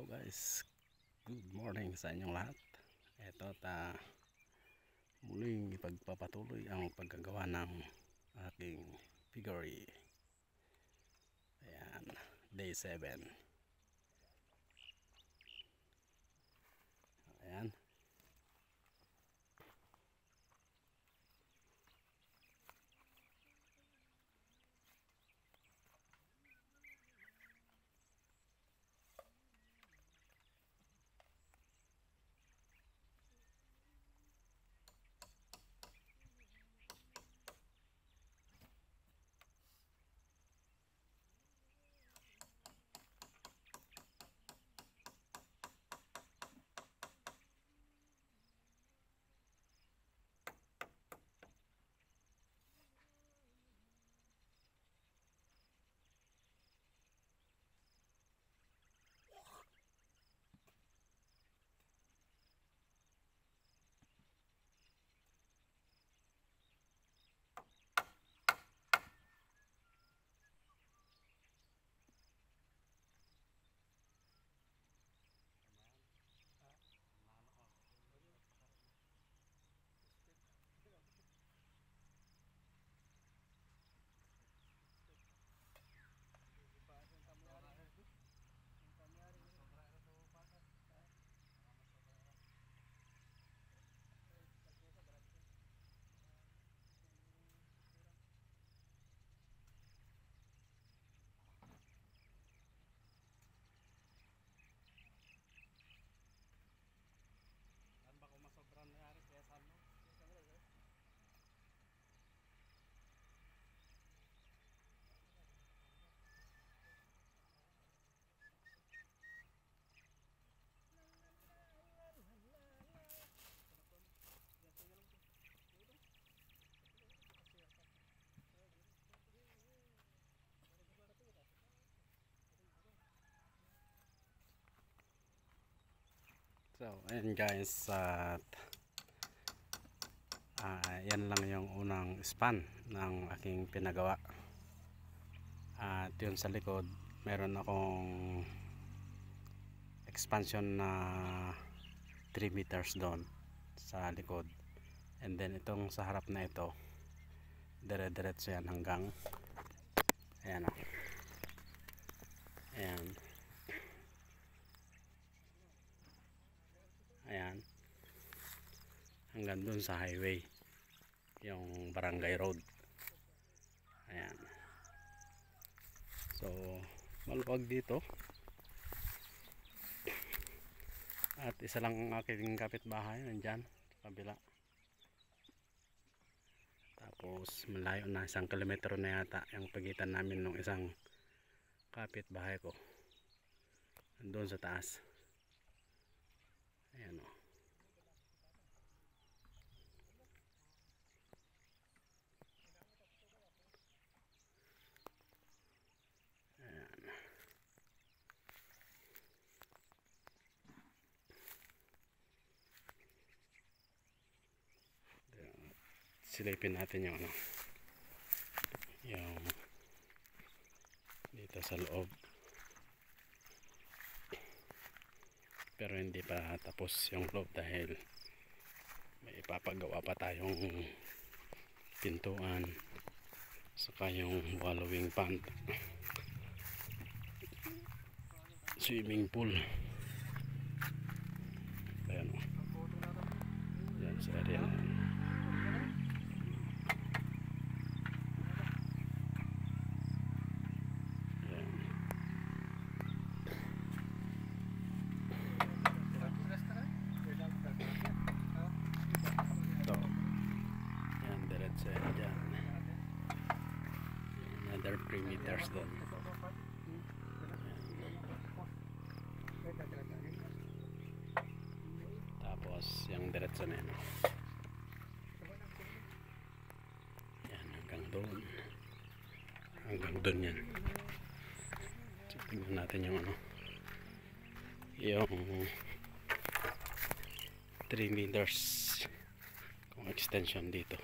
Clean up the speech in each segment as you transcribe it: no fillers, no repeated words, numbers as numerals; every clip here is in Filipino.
Hello guys, good morning sa inyong lahat. Ito muling ipagpapatuloy ang paggagawa ng aking piggery. Ayan, day 7. Ayan. So, ayan guys, yan lang yung unang span ng aking pinagawa. At yun sa likod, meron akong expansion na 3 meters doon sa likod. And then itong sa harap na ito, dire-diretso yan hanggang ayan o. Ayan. Ayan. Hanggang dun sa highway, yung barangay road. Ayan. So, maluwag dito. At isa lang ang aking kapitbahay nandyan sa kabila. Tapos malayo na, 1 kilometro na yata yung pagitan namin ng isang kapitbahay ko. Nandun sa taas. Ayan o. Silipin natin yung yung dito sa loob, pero hindi pa tapos yung loob dahil may ipapagawa pa tayong pintuan saka yung wallowing pond, swimming pool. Ayan o, yan sa area na yan. Another 3 meters doon. Tapos yung diretso na yun. Yan, hanggang doon. Hanggang doon yan. So, tingnan natin yung yung 3 meters kung extension dito.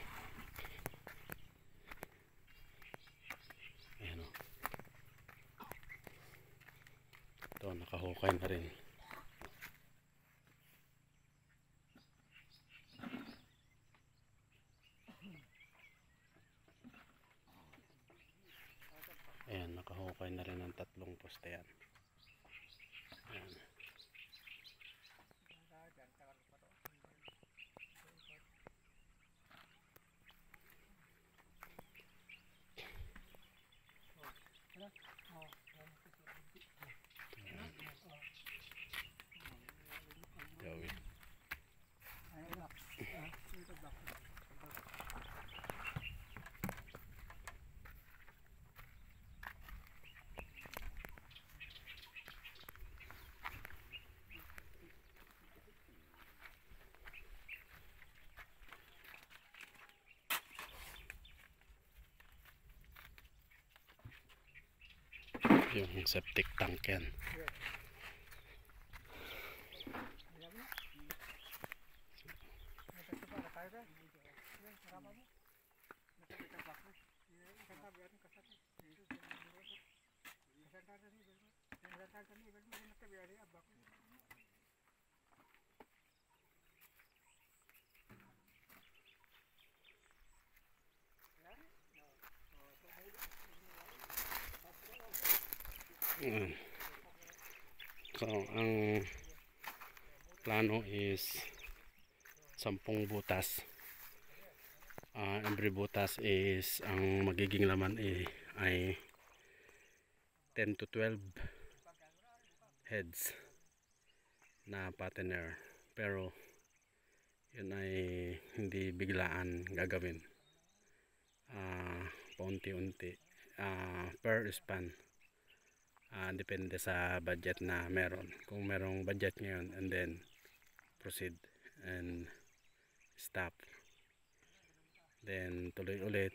Ito, nakahukay na rin. nakahukay na rin ng 3 poste yan. Ayan. Gawin. Yung septic tank yan. So ang plano is 10 butas. Every butas is ang magiging laman ay 10 to 12 heads na pattener, pero yun ay hindi biglaan gagawin, paunti-unti, per span. Depende sa budget na meron. Kung merong budget ngayon, and then proceed and stop, then tuloy ulit,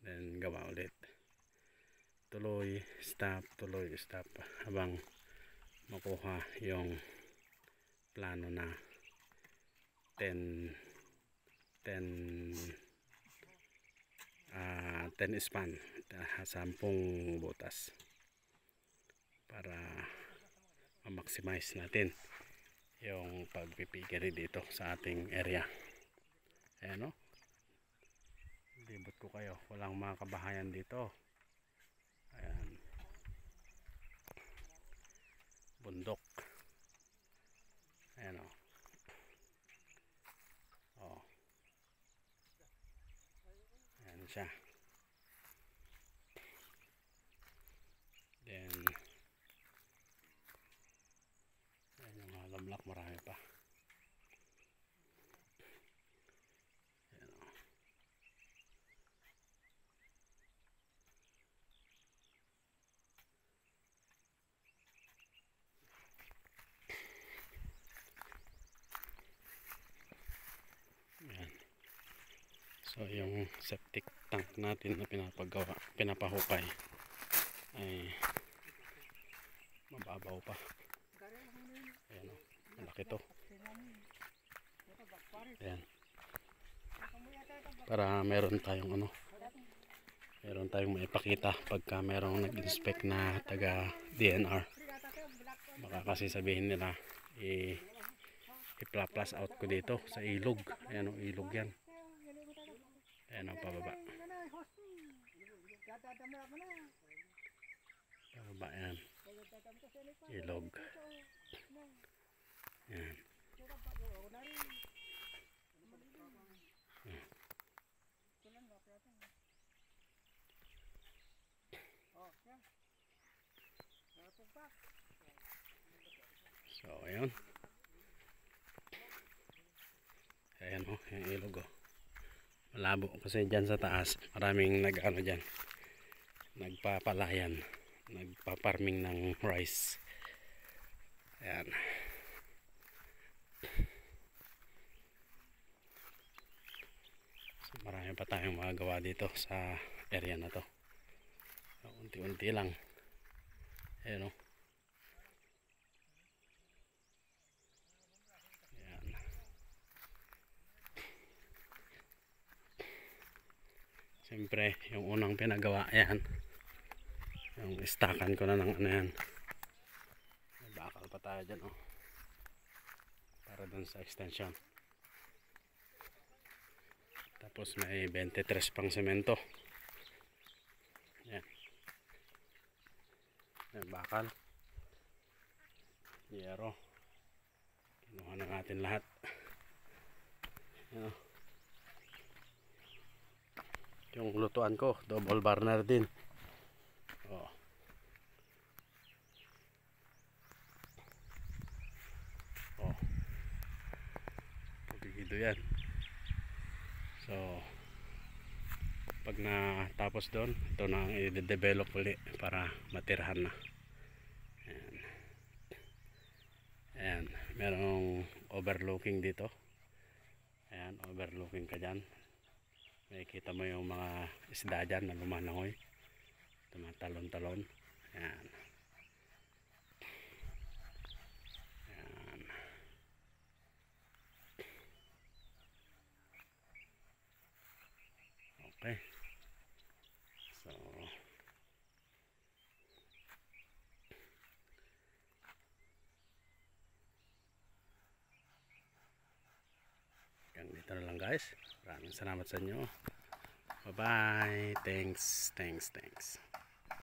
then gawa ulit, tuloy stop habang makuha yung plano na 10 span, 10 butas, para ma-maximize natin yung pagpipigiri dito sa ating area. Ayan o, libot ko kayo, walang mga kabahayan dito. Ayan, bundok. Ayan o. Oh. Ayan siya. Then ayan yung mga lamlak, marami pa. Ayan o. Ayan. So yung septic tank natin na pinapahukay ay mababaw pa. Ayan o, malaki to. Ayan, para meron tayong maipakita pagka merong nag-inspect na taga DNR. Baka kasi sabihin nila i-plus out ko dito sa ilog. Ayan o, ilog yan. Ayan o, pababa. Pababa yan, ilog. Ayan. So ayun. Ayan o, yung ilog o. Malabo kasi dyan sa taas maraming dyan, nagpapalayan, nagpa-farming ng rice. Ayan. So, marami pa tayong magagawa dito sa area na to. So, unti-unti lang. Ayan o. Ayan. Siyempre, yung unang pinagawa, ayan, yung istakan ko na ng ano yan. May bakal pa tayo dyan, oh, para dun sa extension. Tapos may 23 pang semento. Ayan. Ayan, bakal. Yero. Kinuha na natin lahat. Ayan. Yung lutuan ko, double burner din. Oh. Oh. Pugido yan. So, pag natapos doon, ito na ang i-develop ulit para matirahan na. Ayan. Ayan. Merong overlooking dito. Ayan, overlooking ka dyan. Makikita mo yung mga isda dyan na lumanangoy. Tumatalon-talon. Ayan. Ayan. Okay. So, hanggang dito na lang guys. Maraming salamat sa inyo. Bye bye. Thanks.